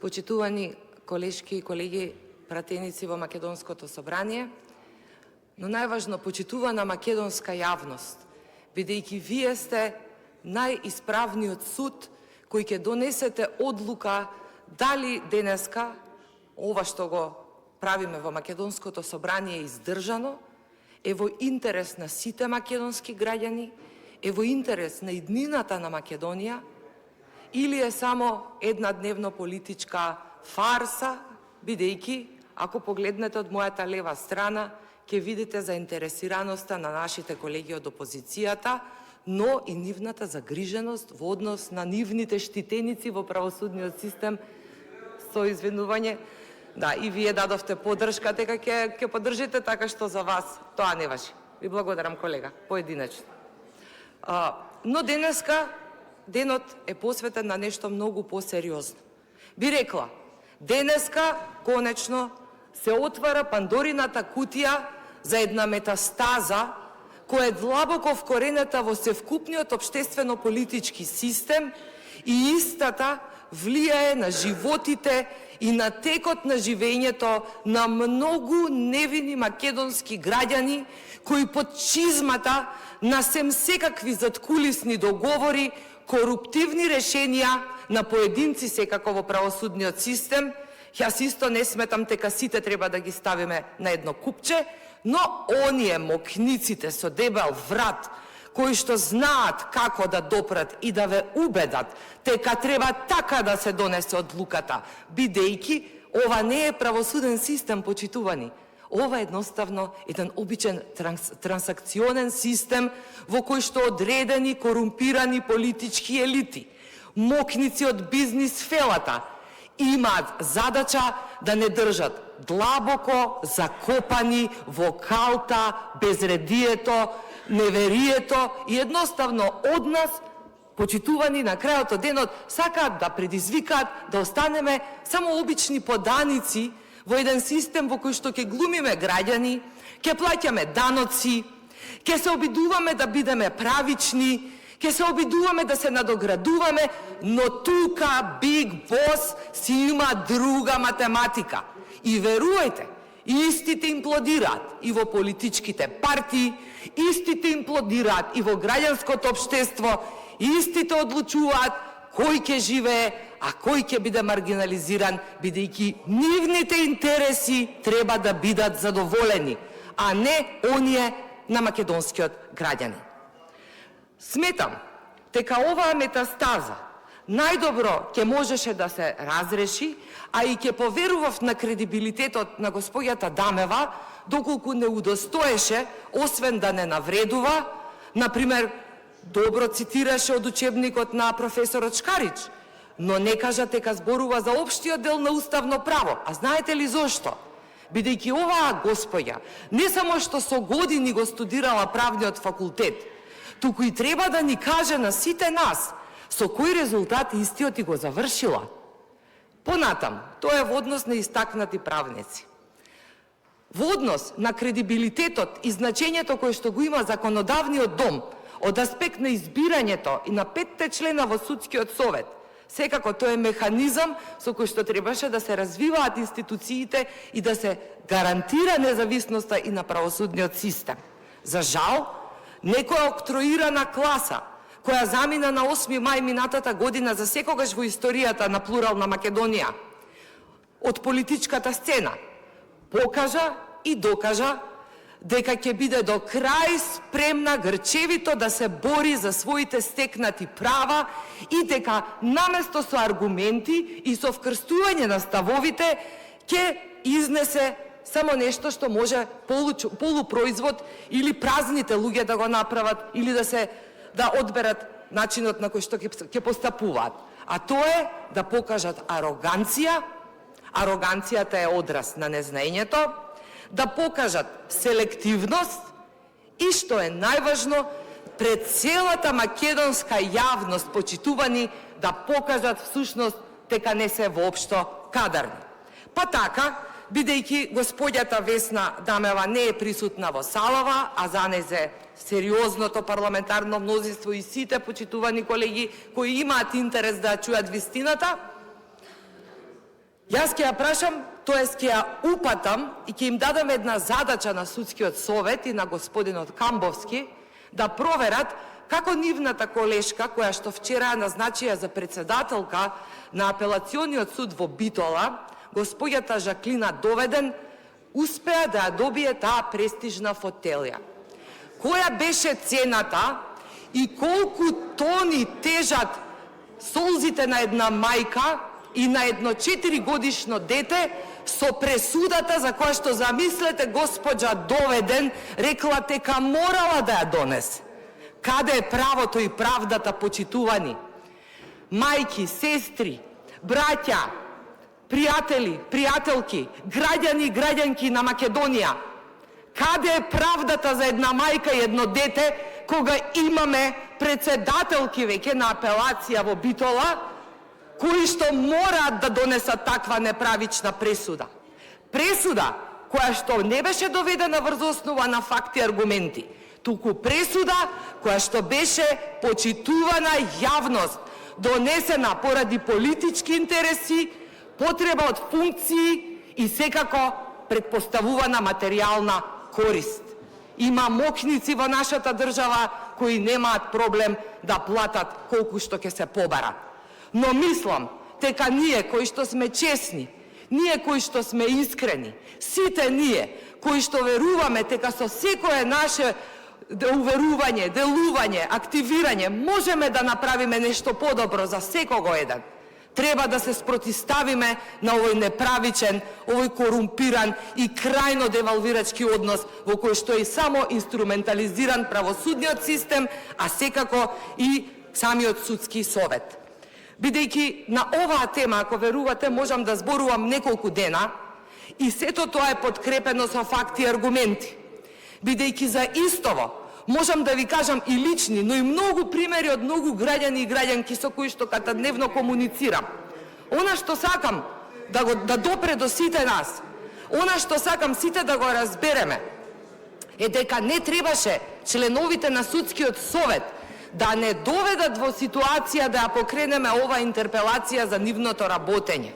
почитувани колешки и колеги пратеници во Македонското собрание, но најважно почитувана македонска јавност, бидејќи вие сте најисправниот суд кој ќе донесете одлука дали денеска ова што го правиме во Македонското собрание е издржано, е во интерес на сите македонски граѓани, е во интерес на иднината на Македонија, или е само една дневно политичка фарса, бидејќи, ако погледнете од мојата лева страна, ќе видите заинтересираноста на нашите колеги од опозицијата, но и нивната загриженост во однос на нивните штитеници во правосудниот систем, со извинување. Да, и вие дадовте поддршка, дека ќе поддржите, така што за вас тоа не важи. Ви благодарам, колега, поединечно. Но денеска денот е посветен на нешто многу посериозно. Би рекла, денеска конечно се отвара Пандорината кутија за една метастаза која е длабоко вкоренета во севкупниот општествено-политички систем и истата влијае на животите и на текот на живењето на многу невини македонски граѓани кои под чизмата на сем секакви заткулисни договори, коруптивни решенија на поединци секако во правосудниот систем, јас исто не сметам дека сите треба да ги ставиме на едно купче, но оние мокниците со дебел врат, кои што знаат како да допрат и да ве убедат дека треба така да се донесе одлуката, бидејќи ова не е правосуден систем, почитувани. Ова е едноставно еден обичен трансакционен систем во кој што одредени корумпирани политички елити, мокници од бизнис фелата, имаат задача да не држат длабоко закопани во калта, безредието, неверието и едноставно од нас, почитувани на крајот од денот, сакаат да предизвикаат да останеме само обични поданици во еден систем во кој што ќе глумиме граѓани, ќе плаќаме даноци, ќе се обидуваме да бидеме правични, ќе се обидуваме да се надоградуваме, но тука Big Boss си има друга математика. И верувајте, истите имплодираат и во политичките партии, истите имплодираат и во граѓанското општество, истите одлучуваат кој ќе живее, а кој ќе биде маргинализиран, бидејќи нивните интереси треба да бидат задоволени, а не оние на македонскиот граѓани. Сметам дека оваа метастаза најдобро ќе можеше да се разреши, а и ќе поверував на кредибилитетот на госпоѓата Дамева, доколку не удостоеше, освен да не навредува, например, добро цитираше од учебникот на професорот Шкарич, но не кажа дека зборува за општиот дел на уставно право. А знаете ли зошто? Бидејќи оваа госпоја не само што со години го студирала правниот факултет, туку и треба да ни каже на сите нас со кои резултати истиот и го завршила. Понатам, тоа е во однос на истакнати правници. Во однос на кредибилитетот и значењето кое што го има законодавниот дом од аспект на избирањето и на 5 члена во судскиот совет, секако тоа е механизам со кој што требаше да се развиваат институциите и да се гарантира независноста и на правосудниот систем. За жал, некоја октроирана класа, која замина на 8 мај минатата година за секогаш во историјата на плурална Македонија, од политичката сцена, покажа и докажа дека ќе биде до крај спремна грчевито да се бори за своите стекнати права и дека наместо со аргументи и со вкрстување на ставовите ќе изнесе само нешто што може полупроизвод или празните луѓе да го направат или да одберат начинот на кој што ќе постапуваат. А тоа е да покажат ароганција, ароганцијата е одраз на незнаењето, да покажат селективност и, што е најважно, пред целата македонска јавност, почитувани, да покажат всушност дека не се воопшто кадарни. Па така, бидејќи господјата Весна Дамева не е присутна во салава, а за незе сериозното парламентарно мнозинство и сите почитувани колеги кои имаат интерес да чујат вистината, Јас ќе ја прашам, тоест ќе ја упатам и ќе им дадам една задача на Судскиот совет и на господинот Камбовски да проверат како нивната колешка, која што вчера назначија за председателка на Апелациониот суд во Битола, господјата Жаклина Доведен, успеа да ја добие таа престижна фотелја. Која беше цената и колку тони тежат солзите на една мајка и на едно 4-годишно дете со пресудата за која што, замислете, госпоđа Доведен рекла дека морала да ја донесе. Каде е правото и правдата, почитувани? Мајки, сестри, браќа, пријатели, пријателки, граѓани и граѓанки на Македонија. Каде е правдата за една мајка и едно дете кога имаме председателки веќе на апелација во Битола, кои што мораат да донесат таква неправична пресуда? Пресуда која што не беше доведена врз основа на факти и аргументи, туку пресуда која што беше почитувана јавност, донесена поради политички интереси, потреба од функции и секако предпоставувана материјална корист. Има мокници во нашата држава кои немаат проблем да платат колку што ќе се побара. Но мислам дека ние кои што сме честни, ние кои што сме искрени, сите ние кои што веруваме дека со секое наше уверување, делување, активирање можеме да направиме нешто подобро за секого еден, треба да се спротиставиме на овој неправичен, овој корумпиран и крајно девалвирачки однос во кој што е само инструментализиран правосудниот систем, а секако и самиот судски совет. Бидејќи на оваа тема, ако верувате, можам да зборувам неколку дена и сето тоа е подкрепено со факти и аргументи. Бидејќи за истово можам да ви кажам и лични, но и многу примери од многу граѓани и граѓанки со кои што катадневно комуницирам. Она што сакам да допре до сите нас, она што сакам сите да го разбереме, е дека не требаше членовите на Судскиот совет да не доведат во ситуација да ја покренеме ова интерпелација за нивното работење.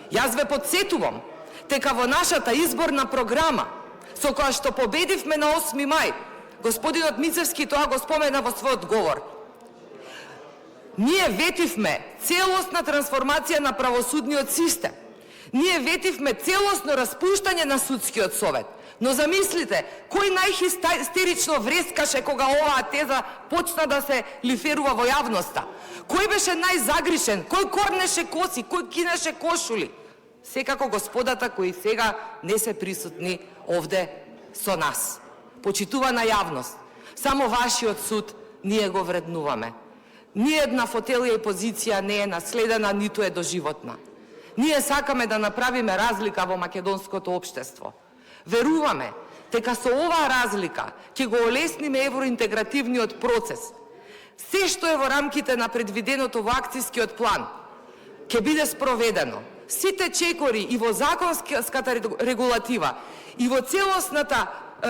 Јас ве подсетувам дека во нашата изборна програма, со која што победивме на 8 мај, господинот Мицевски тоа го спомена во својот говор, ние ветивме целосна трансформација на правосудниот систем. Ние ветивме целосно распуштање на Судскиот совет. Но замислите, кој најхистерично врескаше кога оваа теза почна да се лиферува во јавноста? Кој беше најзагришен? Кој корнеше коси? Кој кинеше кошули? Секако господата кои сега не се присутни овде со нас. Почитувана јавност, само вашиот суд ние го вреднуваме. Ниедна фотелија и позиција не е наследена, ниту е доживотна. Ние сакаме да направиме разлика во македонското општество. Веруваме дека со оваа разлика ќе го олесниме евроинтегративниот процес. Се што е во рамките на предвиденото во акцијскиот план ќе биде спроведено. Сите чекори и во законската регулатива и во целосната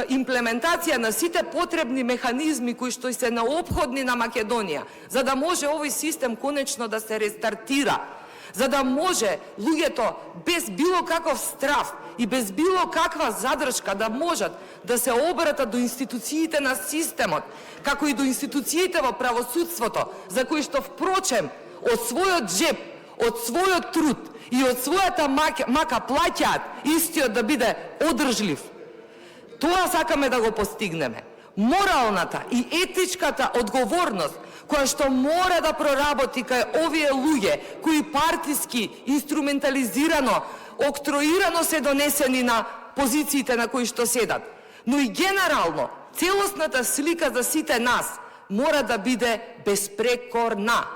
имплементација на сите потребни механизми кои што се неопходни на Македонија, за да може овој систем конечно да се рестартира, за да може луѓето без било каков страф и без било каква задршка да можат да се обратат до институциите на системот, како и до институциите во правосудството, за кои што впрочем од својот джеб, од својот труд и од својата мака плаќаат истиот да биде одржлив. Тоа сакаме да го постигнеме. Моралната и етичката одговорност која што мора да проработи кај овие луѓе кои партиски, инструментализирано, октроирано се донесени на позициите на кои што седат. Но и генерално, целосната слика за сите нас мора да биде безпрекорна.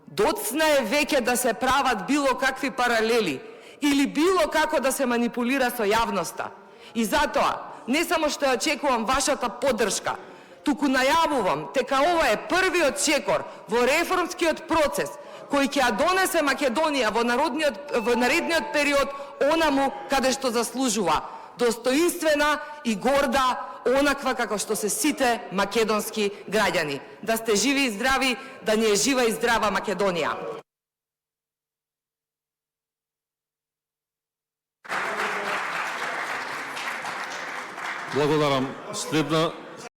Доцна е веќе да се прават било какви паралели или било како да се манипулира со јавноста. И затоа, не само што ја очекувам вашата поддршка, туку најавувам дека ова е првиот чекор во реформскиот процес кој ќе ја донесе Македонија во наредниот период онаму каде што заслужува, достоинствена и горда, онаква како што се сите македонски граѓани. Да сте живи и здрави, да ни е жива и здрава Македонија. Благодарам. Следна